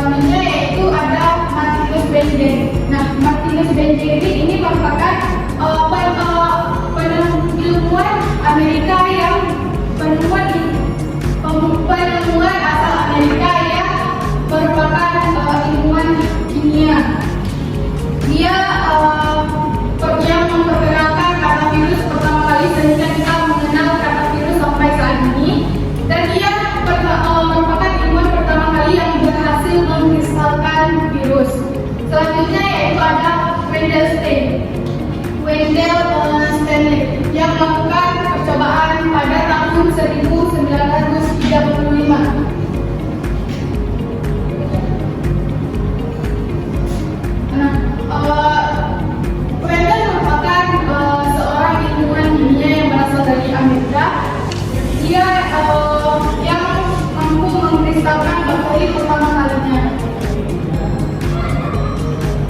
selanjutnya yaitu ada Martinus Benceri. Nah, Martinus Benceri ini merupakan ilmuwan Amerika yang penemuan asal Amerika yang merupakan ilmuwan kimia. Dia yang memperkenalkan kata virus pertama kali sehingga kita mengenal kata virus sampai saat ini. Dan dia merupakan ilmuwan pertama kali yang berhasil mengkristalkan virus. Selanjutnya yaitu ada Wendell Stanley yang melakukan percobaan pada tahun 1935. Wendell merupakan seorang ilmuwan kimia yang berasal dari Amerika. Dia yang mampu mengkristalkan bakteri pertama kalinya.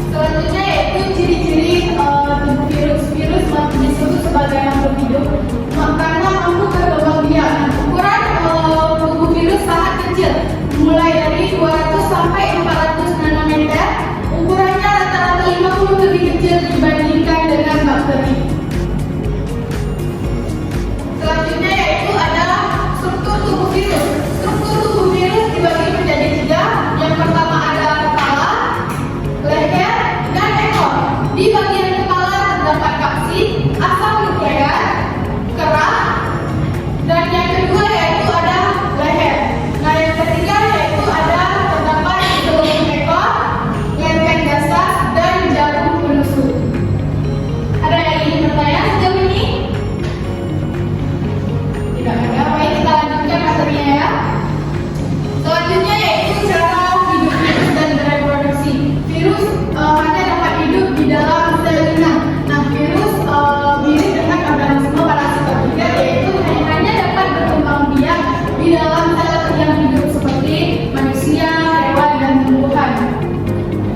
Selanjutnya yaitu ciri-ciri tubuh virus. Virus disebut sebagai makhluk hidup karena mampu berkembang biak. Ukuran tubuh virus sangat kecil, mulai dari 200 sampai 400 nanometer. Ukurannya rata-rata 50 lebih kecil dibandingkan dengan bakteri. Selanjutnya yaitu adalah struktur tubuh virus. Struktur tubuh virus dibagi menjadi 3. Yang pertama ada kepala, leher, dan ekor. Di bagian kepala terdapat kapsid, asam nukleat, kerang, dan yang kedua yaitu ada leher. Nah, yang ketiga yaitu ada terdapat di seluruh ekor, lempeng dasar, dan jarum penusuk. Ada yang ingin bertanya sejauh ini? Tidak ada. Baik, kita lanjutkan materinya ya. Selanjutnya yaitu cara hidup virus dan bereproduksi. Virus hanya dapat hidup di dalam sel inang. Nah, virus mirip dengan organisme parasitoid, yaitu hanya dapat berkembang biak di dalam sel yang hidup seperti manusia, hewan, dan tumbuhan.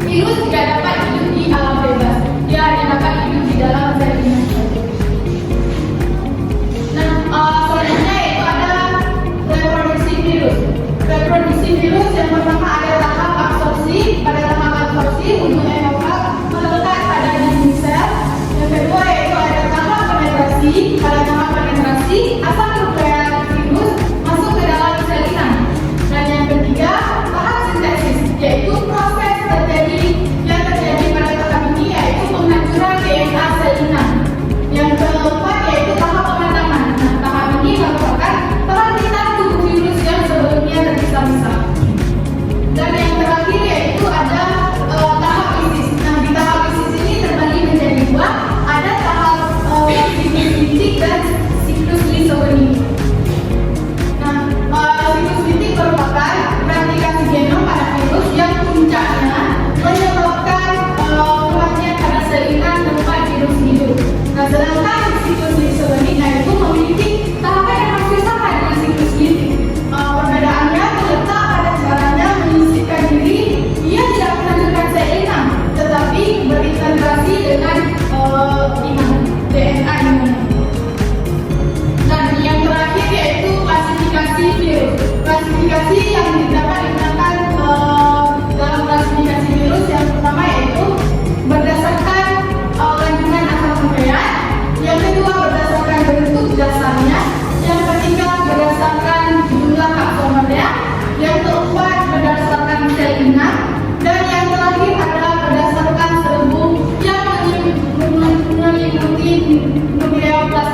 Virus tidak dapat hidup di alam bebas. Dia hanya dapat hidup di dalam sel inang. Nah, selanjutnya yaitu ada reproduksi virus. Reproduksi virus yang pertama ada tahap absorpsi. Pada tahap absorpsi, untuk enofag melekat pada dinding sel. Yang kedua yaitu ada tahap penetrasi. Pada tahap penetrasi, asam nukleat virus masuk ke dalam sel inang. Dan yang ketiga, tahap sintesis, yaitu proses yang terjadi pada tahap ini yaitu penghancuran DNA sel inang. Yang keempat yaitu tahap pemadaman. Nah, tahap ini merupakan pelantikan tubuh virus yang sebelumnya terpisah-pisah. Dan yang terakhir yaitu ada tahap lisis. Nah, di tahap lisis ini terbagi menjadi 2. Ada tahap siklus litik dan siklus lisogenik. Nah, siklus litik merupakan replikasi genom pada virus yang puncaknya menyebabkan kematian pada sel inang tempat virus hidup. Nah, sedangkan siklus lisogenik itu memiliki tahapan yang hampir sama dengan siklus litik. Perbedaannya terletak pada caranya menyisipkan diri. Ia tidak menghancurkan sel inang, tetapi berintegrasi dengan inang, DNA inang. Dan yang terakhir yaitu klasifikasi virus. Klasifikasi yang dapat digunakan dalam klasifikasi virus yang pertama yaitu berdasarkan kandungan asam nukleat. Yang kedua berdasarkan bentuk dasarnya. Yang ketiga berdasarkan jumlah kapsomernya. Yang keempat berdasarkan sel inang. Dan yang terakhir adalah berdasarkan selubung yang meliputi nukleoplas